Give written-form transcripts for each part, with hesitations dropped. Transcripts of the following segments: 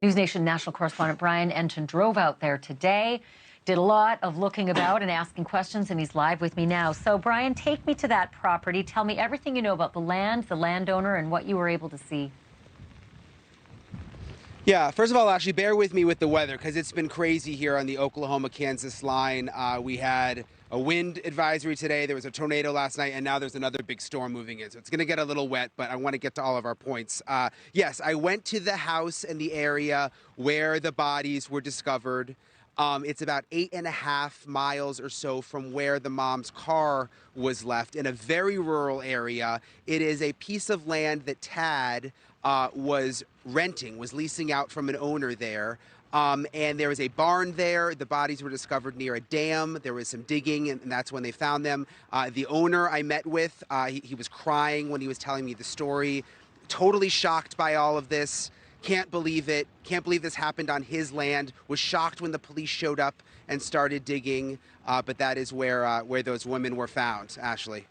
News Nation national correspondent Brian Entin drove out there today, did a lot of looking about and asking questions, and he's live with me now. So, Brian, take me to that property. Tell me everything you know about the land, the landowner, and what you were able to see. Yeah, first of all, actually, bear with me with the weather because it's been crazy here on the Oklahoma-Kansas line. We had a wind advisory today. There was a tornado last night, and now there's another big storm moving in. So it's going to get a little wet, but I want to get to all of our points. Yes, I went to the house and the area where the bodies were discovered. It's about 8.5 miles or so from where the mom's car was left in a very rural area. It is a piece of land that Tad was renting, was leasing out from an owner there. And there was a barn there. The bodies were discovered near a dam. There was some digging, and that's when they found them. The owner I met with, he was crying when he was telling me the story. Totally shocked by all of this. Can't believe it. Can't believe this happened on his land. Was shocked when the police showed up and started digging. But that is where those women were found, Ashley.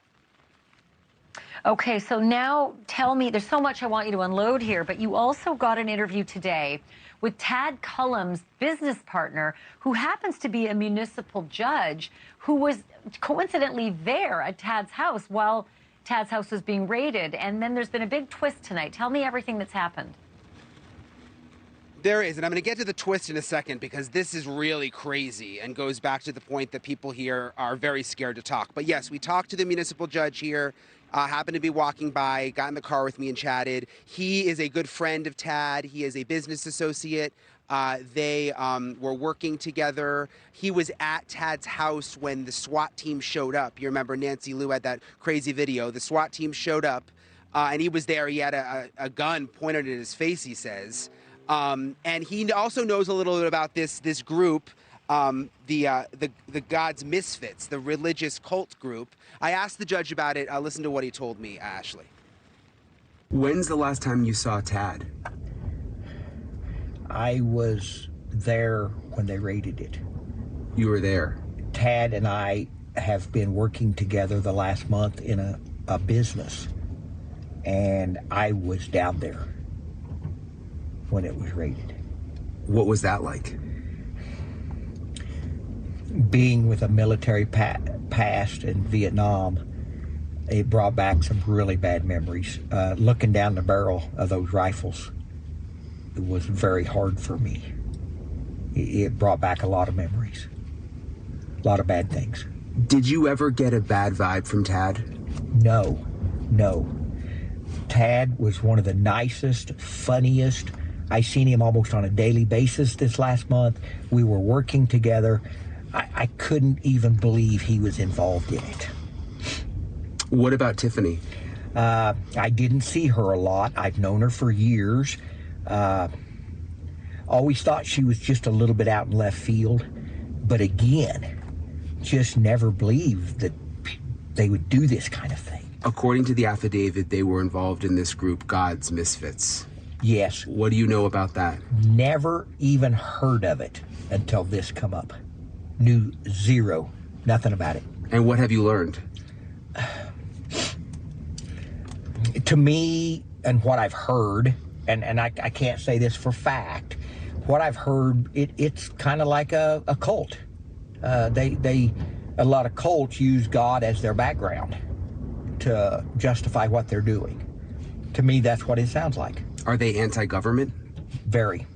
Okay, so now tell me, there's so much I want you to unload here, but you also got an interview today with Tad Cullum's business partner, who happens to be a municipal judge, who was coincidentally there at Tad's house while Tad's house was being raided. And then there's been a big twist tonight. Tell me everything that's happened. There is, and I'm going to get to the twist in a second because this is really crazy and goes back to the point that people here are very scared to talk. But yes, we talked to the municipal judge here, happened to be walking by, got in the car with me and chatted. He is a good friend of Tad. He is a business associate. They were working together. He was at Tad's house when the SWAT team showed up. You remember Nancy Lou had that crazy video. The SWAT team showed up, and he was there. He had a gun pointed at his face, he says. And he also knows a little bit about this group, the God's Misfits, the religious cult group. I asked the judge about it. Listen to what he told me, Ashley. When's the last time you saw Tad? I was there when they raided it. You were there? Tad and I have been working together the last month in a business, and I was down there when it was raided. What was that like? Being with a military past in Vietnam, it brought back some really bad memories. Looking down the barrel of those rifles, it was very hard for me. It brought back a lot of memories, a lot of bad things. Did you ever get a bad vibe from Tad? No. Tad was one of the nicest, funniest. I seen him almost on a daily basis this last month. We were working together. I couldn't even believe he was involved in it. What about Tiffany? I didn't see her a lot. I've known her for years. Always thought she was just a little bit out in left field. But again, just never believed that they would do this kind of thing. According to the affidavit, they were involved in this group, God's Misfits. Yes. What do you know about that? Never even heard of it until this come up. Knew zero, nothing about it. And what have you learned? To me, and what I've heard, and I can't say this for fact, what I've heard, it's kind of like a cult. A lot of cults use God as their background to justify what they're doing. To me, that's what it sounds like. Are they anti-government? Very,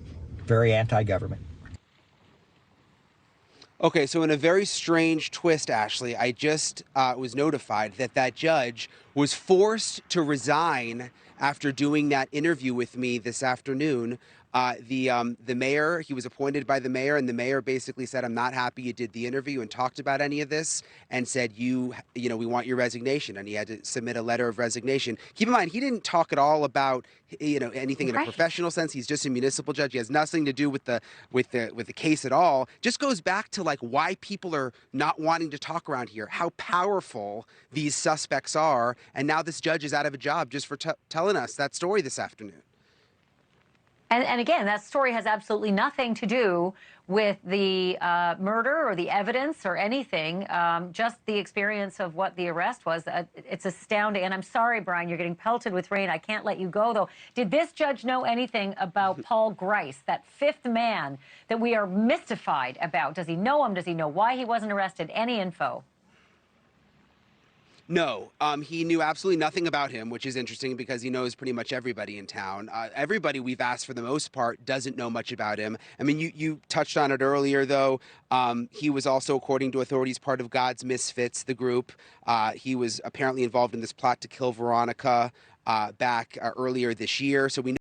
very anti-government. Okay, so in a very strange twist, Ashley, I just was notified that judge was forced to resign after doing that interview with me this afternoon. The mayor, he was appointed by the mayor, and the mayor basically said, I'm not happy you did the interview and talked about any of this, and said, we want your resignation. And he had to submit a letter of resignation. Keep in mind, he didn't talk at all about, anything in a professional sense. He's just a municipal judge. He has nothing to do with the case at all. Just goes back to like why people are not wanting to talk around here, how powerful these suspects are. And now this judge is out of a job just for telling us that story this afternoon. And again, that story has absolutely nothing to do with the murder or the evidence or anything, just the experience of what the arrest was. It's astounding. And I'm sorry, Brian, you're getting pelted with rain. I can't let you go, though. Did this judge know anything about Paul Grice, that fifth man that we are mystified about? Does he know him? Does he know why he wasn't arrested? Any info? No, he knew absolutely nothing about him, which is interesting because he knows pretty much everybody in town. Everybody we've asked for the most part doesn't know much about him. I mean, you touched on it earlier, though. He was also, according to authorities, part of God's Misfits, the group. He was apparently involved in this plot to kill Veronica back earlier this year. So we